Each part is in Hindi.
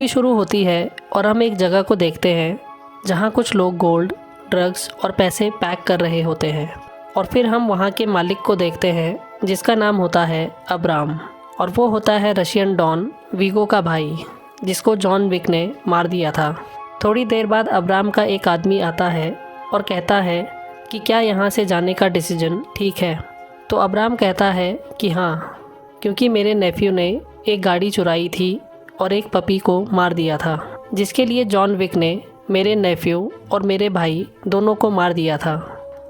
शुरू होती है और हम एक जगह को देखते हैं जहाँ कुछ लोग गोल्ड, ड्रग्स और पैसे पैक कर रहे होते हैं। और फिर हम वहाँ के मालिक को देखते हैं जिसका नाम होता है अब्राम, और वो होता है रशियन डॉन वीगो का भाई, जिसको जॉन विक ने मार दिया था। थोड़ी देर बाद अब्राम का एक आदमी आता है और कहता है कि क्या यहाँ से जाने का डिसीजन ठीक है। तो अब्राम कहता है कि हाँ, क्योंकि मेरे नेफ्यू ने एक गाड़ी चुराई थी और एक पपी को मार दिया था, जिसके लिए जॉन विक ने मेरे नेफ्यू और मेरे भाई दोनों को मार दिया था।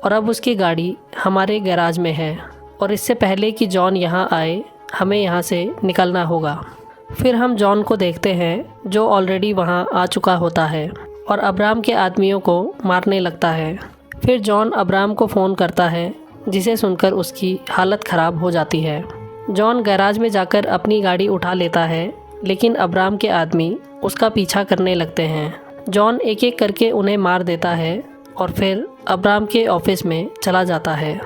और अब उसकी गाड़ी हमारे गैराज में है और इससे पहले कि जॉन यहाँ आए हमें यहाँ से निकलना होगा। फिर हम जॉन को देखते हैं जो ऑलरेडी वहाँ आ चुका होता है और अब्राम के आदमियों को मारने लगता है। फिर जॉन अब्राम को फ़ोन करता है, जिसे सुनकर उसकी हालत ख़राब हो जाती है। जॉन गैराज में जाकर अपनी गाड़ी उठा लेता है, लेकिन अब्राम के आदमी उसका पीछा करने लगते हैं। जॉन एक एक करके उन्हें मार देता है और फिर अब्राम के ऑफिस में चला जाता है।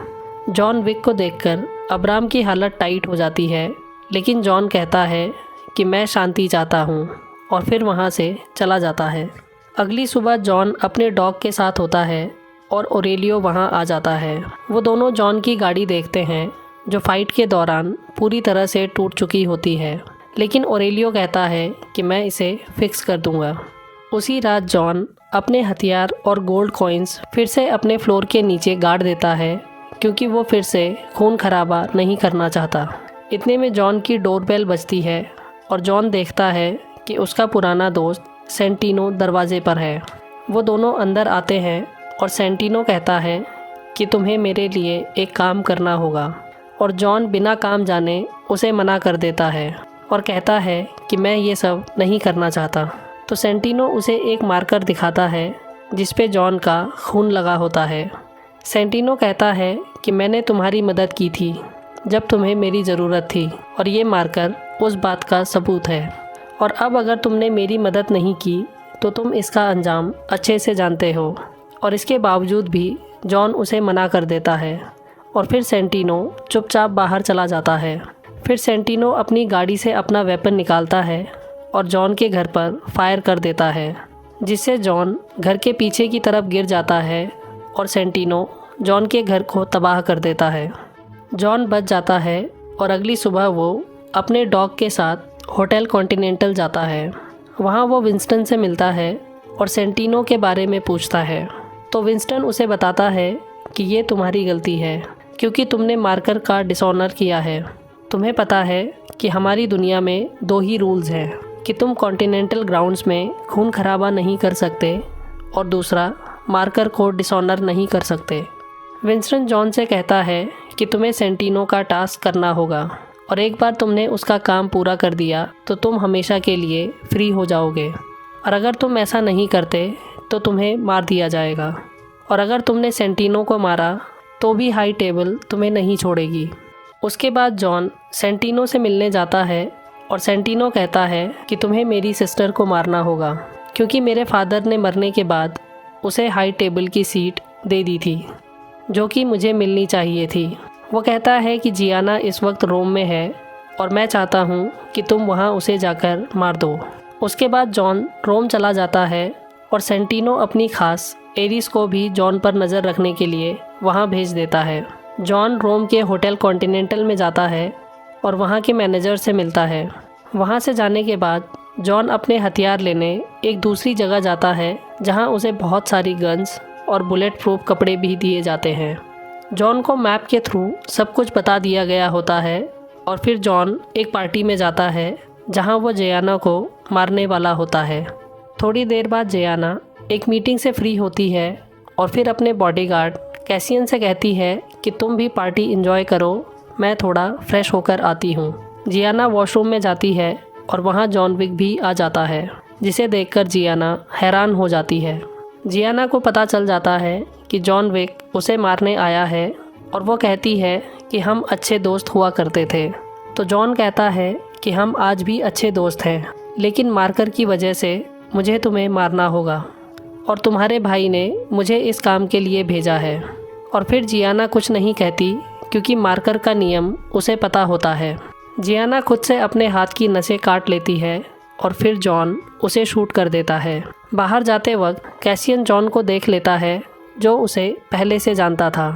जॉन विक को देखकर अब्राम की हालत टाइट हो जाती है, लेकिन जॉन कहता है कि मैं शांति चाहता हूँ और फिर वहाँ से चला जाता है। अगली सुबह जॉन अपने डॉग के साथ होता है और ओरेलियो वहाँ आ जाता है। वो दोनों जॉन की गाड़ी देखते हैं जो फाइट के दौरान पूरी तरह से टूट चुकी होती है, लेकिन ओरेलियो कहता है कि मैं इसे फिक्स कर दूंगा। उसी रात जॉन अपने हथियार और गोल्ड कॉइन्स फिर से अपने फ्लोर के नीचे गाड़ देता है, क्योंकि वो फिर से खून खराबा नहीं करना चाहता। इतने में जॉन की डोरबेल बजती है और जॉन देखता है कि उसका पुराना दोस्त सेंटिनो दरवाजे पर है। वो दोनों अंदर आते हैं और सेंटिनो कहता है कि तुम्हें मेरे लिए एक काम करना होगा, और जॉन बिना काम जाने उसे मना कर देता है और कहता है कि मैं ये सब नहीं करना चाहता। तो सेंटिनो उसे एक मार्कर दिखाता है जिस पे जॉन का खून लगा होता है। सेंटिनो कहता है कि मैंने तुम्हारी मदद की थी जब तुम्हें मेरी ज़रूरत थी, और ये मार्कर उस बात का सबूत है। और अब अगर तुमने मेरी मदद नहीं की तो तुम इसका अंजाम अच्छे से जानते हो। और इसके बावजूद भी जॉन उसे मना कर देता है और फिर सेंटिनो चुपचाप बाहर चला जाता है। फिर सेंटिनो अपनी गाड़ी से अपना वेपन निकालता है और जॉन के घर पर फायर कर देता है, जिससे जॉन घर के पीछे की तरफ गिर जाता है और सेंटिनो जॉन के घर को तबाह कर देता है। जॉन बच जाता है और अगली सुबह वो अपने डॉग के साथ होटल कॉन्टिनेंटल जाता है। वहाँ वो विंस्टन से मिलता है और सेंटिनो के बारे में पूछता है। तो विंस्टन उसे बताता है कि ये तुम्हारी गलती है, क्योंकि तुमने मार्कर का डिसऑनर किया है। तुम्हें पता है कि हमारी दुनिया में 2 ही रूल्स हैं कि तुम कॉन्टिनेंटल ग्राउंड्स में खून खराबा नहीं कर सकते और दूसरा, मार्कर को डिसऑनर नहीं कर सकते। विंस्टन जॉन से कहता है कि तुम्हें सेंटिनो का टास्क करना होगा, और एक बार तुमने उसका काम पूरा कर दिया तो तुम हमेशा के लिए फ्री हो जाओगे, और अगर तुम ऐसा नहीं करते तो तुम्हें मार दिया जाएगा। और अगर तुमने सेंटिनो को मारा तो भी हाई टेबल तुम्हें नहीं छोड़ेगी। उसके बाद जॉन सेंटिनो से मिलने जाता है और सेंटिनो कहता है कि तुम्हें मेरी सिस्टर को मारना होगा, क्योंकि मेरे फादर ने मरने के बाद उसे हाई टेबल की सीट दे दी थी जो कि मुझे मिलनी चाहिए थी। वो कहता है कि जियाना इस वक्त रोम में है और मैं चाहता हूँ कि तुम वहाँ उसे जाकर मार दो। उसके बाद जॉन रोम चला जाता है और सेंटिनो अपनी खास एरिस को भी जॉन पर नज़र रखने के लिए वहाँ भेज देता है। जॉन रोम के होटल कॉन्टिनेंटल में जाता है और वहाँ के मैनेजर से मिलता है। वहाँ से जाने के बाद जॉन अपने हथियार लेने एक दूसरी जगह जाता है, जहाँ उसे बहुत सारी गन्स और बुलेट प्रूफ कपड़े भी दिए जाते हैं। जॉन को मैप के थ्रू सब कुछ बता दिया गया होता है, और फिर जॉन एक पार्टी में जाता है जहाँ वो जियाना को मारने वाला होता है। थोड़ी देर बाद जियाना एक मीटिंग से फ्री होती है और फिर अपने बॉडीगार्ड कैसियन से कहती है कि तुम भी पार्टी एंजॉय करो, मैं थोड़ा फ्रेश होकर आती हूँ। जियाना वॉशरूम में जाती है और वहाँ जॉन विक भी आ जाता है, जिसे देखकर जियाना हैरान हो जाती है। जियाना को पता चल जाता है कि जॉन विक उसे मारने आया है और वो कहती है कि हम अच्छे दोस्त हुआ करते थे। तो जॉन कहता है कि हम आज भी अच्छे दोस्त हैं, लेकिन मार्कर की वजह से मुझे तुम्हें मारना होगा और तुम्हारे भाई ने मुझे इस काम के लिए भेजा है। और फिर जियाना कुछ नहीं कहती, क्योंकि मार्कर का नियम उसे पता होता है। जियाना खुद से अपने हाथ की नसें काट लेती है और फिर जॉन उसे शूट कर देता है। बाहर जाते वक्त कैसियन जॉन को देख लेता है, जो उसे पहले से जानता था।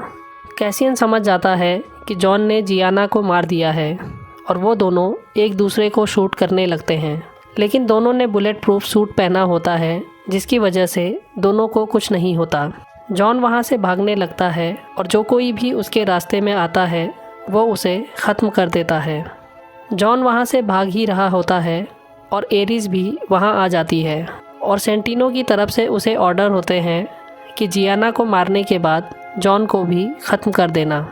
कैसियन समझ जाता है कि जॉन ने जियाना को मार दिया है और वो दोनों एक दूसरे को शूट करने लगते हैं। लेकिन दोनों ने बुलेट प्रूफ सूट पहना होता है, जिसकी वजह से दोनों को कुछ नहीं होता। जॉन वहाँ से भागने लगता है और जो कोई भी उसके रास्ते में आता है वो उसे ख़त्म कर देता है। जॉन वहाँ से भाग ही रहा होता है और एरिस भी वहाँ आ जाती है और सेंटिनो की तरफ से उसे ऑर्डर होते हैं कि जियाना को मारने के बाद जॉन को भी ख़त्म कर देना।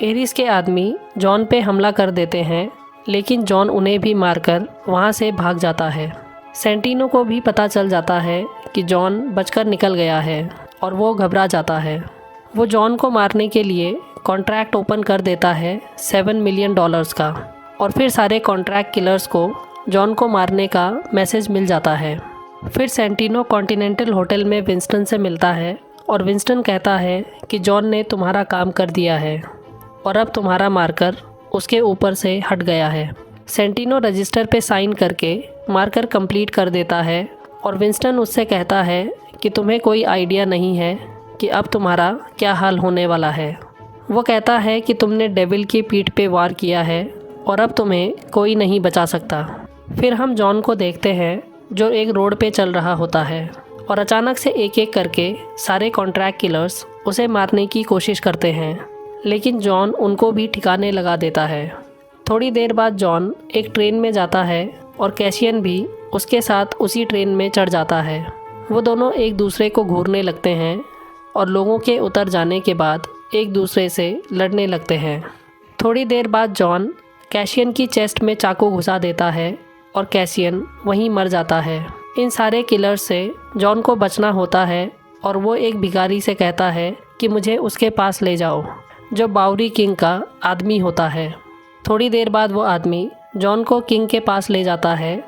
एरिस के आदमी जॉन पे हमला कर देते हैं, लेकिन जॉन उन्हें भी मारकर वहाँ से भाग जाता है। सेंटिनो को भी पता चल जाता है कि जॉन बचकर निकल गया है और वो घबरा जाता है। वो जॉन को मारने के लिए कॉन्ट्रैक्ट ओपन कर देता है $7 मिलियन का और फिर सारे कॉन्ट्रैक्ट किलर्स को जॉन को मारने का मैसेज मिल जाता है। फिर सेंटिनो कॉन्टिनेंटल होटल में विंस्टन से मिलता है और विंस्टन कहता है कि जॉन ने तुम्हारा काम कर दिया है और अब तुम्हारा मार्कर उसके ऊपर से हट गया है। सेंटिनो रजिस्टर पे साइन करके मार्कर कंप्लीट कर देता है और विंस्टन उससे कहता है कि तुम्हें कोई आइडिया नहीं है कि अब तुम्हारा क्या हाल होने वाला है। वो कहता है कि तुमने डेविल की पीठ पे वार किया है और अब तुम्हें कोई नहीं बचा सकता। फिर हम जॉन को देखते हैं जो एक रोड पे चल रहा होता है और अचानक से एक एक करके सारे कॉन्ट्रैक्ट किलर्स उसे मारने की कोशिश करते हैं, लेकिन जॉन उनको भी ठिकाने लगा देता है। थोड़ी देर बाद जॉन एक ट्रेन में जाता है और कैसियन भी उसके साथ उसी ट्रेन में चढ़ जाता है। वो दोनों एक दूसरे को घूरने लगते हैं और लोगों के उतर जाने के बाद एक दूसरे से लड़ने लगते हैं। थोड़ी देर बाद जॉन कैसियन की चेस्ट में चाकू घुसा देता है और कैसियन वहीं मर जाता है। इन सारे किलर्स से जॉन को बचना होता है और वो एक भिखारी से कहता है कि मुझे उसके पास ले जाओ, जो बाउरी किंग का आदमी होता है। थोड़ी देर बाद वो आदमी जॉन को किंग के पास ले जाता है,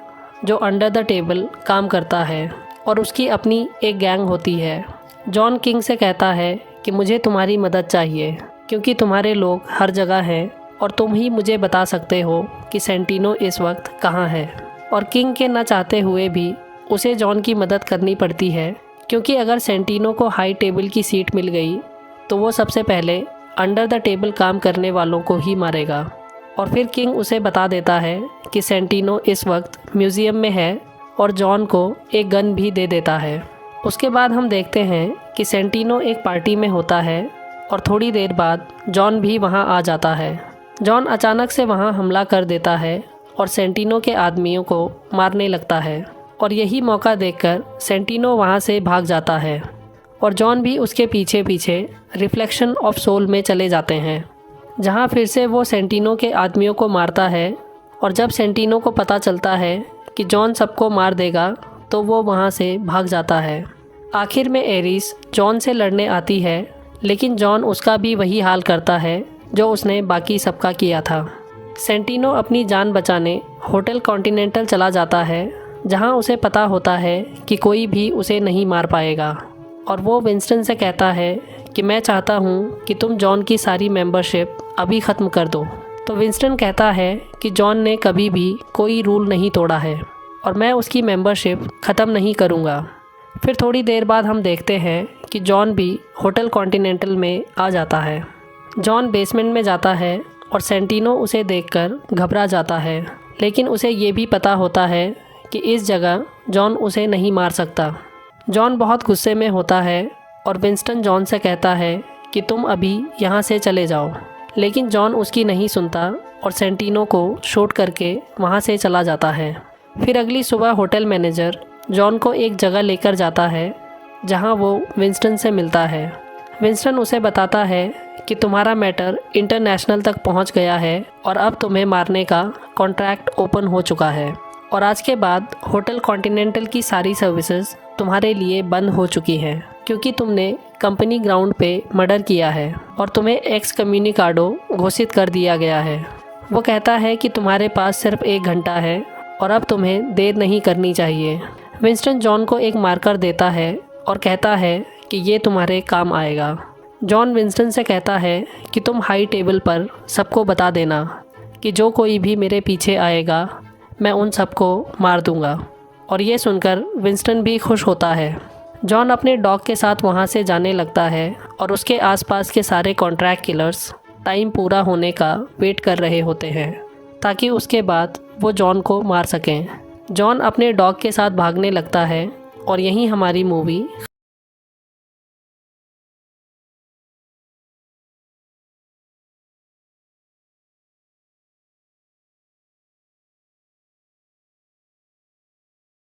जो अंडर द टेबल काम करता है और उसकी अपनी एक गैंग होती है। जॉन किंग से कहता है कि मुझे तुम्हारी मदद चाहिए, क्योंकि तुम्हारे लोग हर जगह हैं और तुम ही मुझे बता सकते हो कि सेंटिनो इस वक्त कहाँ है। और किंग के न चाहते हुए भी उसे जॉन की मदद करनी पड़ती है, क्योंकि अगर सेंटिनो को हाई टेबल की सीट मिल गई तो वो सबसे पहले अंडर द टेबल काम करने वालों को ही मारेगा। और फिर किंग उसे बता देता है कि सेंटिनो इस वक्त म्यूज़ियम में है और जॉन को एक गन भी दे देता है। उसके बाद हम देखते हैं कि सेंटिनो एक पार्टी में होता है और थोड़ी देर बाद जॉन भी वहां आ जाता है। जॉन अचानक से वहां हमला कर देता है और सेंटिनो के आदमियों को मारने लगता है और यही मौका देखकर सेंटिनो वहां से भाग जाता है और जॉन भी उसके पीछे पीछे रिफ्लेक्शन ऑफ सोल में चले जाते हैं, जहां फिर से वो सेंटिनो के आदमियों को मारता है। और जब सेंटिनो को पता चलता है कि जॉन सबको मार देगा तो वो वहाँ से भाग जाता है। आखिर में एरिस जॉन से लड़ने आती है, लेकिन जॉन उसका भी वही हाल करता है जो उसने बाकी सबका किया था। सेंटिनो अपनी जान बचाने होटल कॉन्टिनेंटल चला जाता है, जहाँ उसे पता होता है कि कोई भी उसे नहीं मार पाएगा। और वो विंस्टन से कहता है कि मैं चाहता हूँ कि तुम जॉन की सारी मेंबरशिप अभी ख़त्म कर दो। तो विंस्टन कहता है कि जॉन ने कभी भी कोई रूल नहीं तोड़ा है और मैं उसकी मेंबरशिप ख़त्म नहीं करूँगा। फिर थोड़ी देर बाद हम देखते हैं कि जॉन भी होटल कॉन्टिनेंटल में आ जाता है। जॉन बेसमेंट में जाता है और सेंटिनो उसे देखकर घबरा जाता है, लेकिन उसे ये भी पता होता है कि इस जगह जॉन उसे नहीं मार सकता। जॉन बहुत गुस्से में होता है और विंस्टन जॉन से कहता है कि तुम अभी यहाँ से चले जाओ, लेकिन जॉन उसकी नहीं सुनता और सेंटिनो को शूट करके वहाँ से चला जाता है। फिर अगली सुबह होटल मैनेजर जॉन को एक जगह लेकर जाता है, जहाँ वो विंस्टन से मिलता है। विंस्टन उसे बताता है कि तुम्हारा मैटर इंटरनेशनल तक पहुँच गया है और अब तुम्हें मारने का कॉन्ट्रैक्ट ओपन हो चुका है और आज के बाद होटल कॉन्टिनेंटल की सारी सर्विसेज तुम्हारे लिए बंद हो चुकी हैं, क्योंकि तुमने कंपनी ग्राउंड पे मर्डर किया है और तुम्हें एक्स कम्युनिकाडो घोषित कर दिया गया है। वो कहता है कि तुम्हारे पास सिर्फ 1 घंटा है और अब तुम्हें देर नहीं करनी चाहिए। विंस्टन जॉन को एक मार्कर देता है और कहता है कि ये तुम्हारे काम आएगा। जॉन विंस्टन से कहता है कि तुम हाई टेबल पर सबको बता देना कि जो कोई भी मेरे पीछे आएगा मैं उन सबको मार दूंगा। और ये सुनकर विंस्टन भी खुश होता है। जॉन अपने डॉग के साथ वहाँ से जाने लगता है और उसके आसपास के सारे कॉन्ट्रैक्ट किलर्स टाइम पूरा होने का वेट कर रहे होते हैं ताकि उसके बाद वो जॉन को मार सकें। जॉन अपने डॉग के साथ भागने लगता है और यहीं हमारी मूवी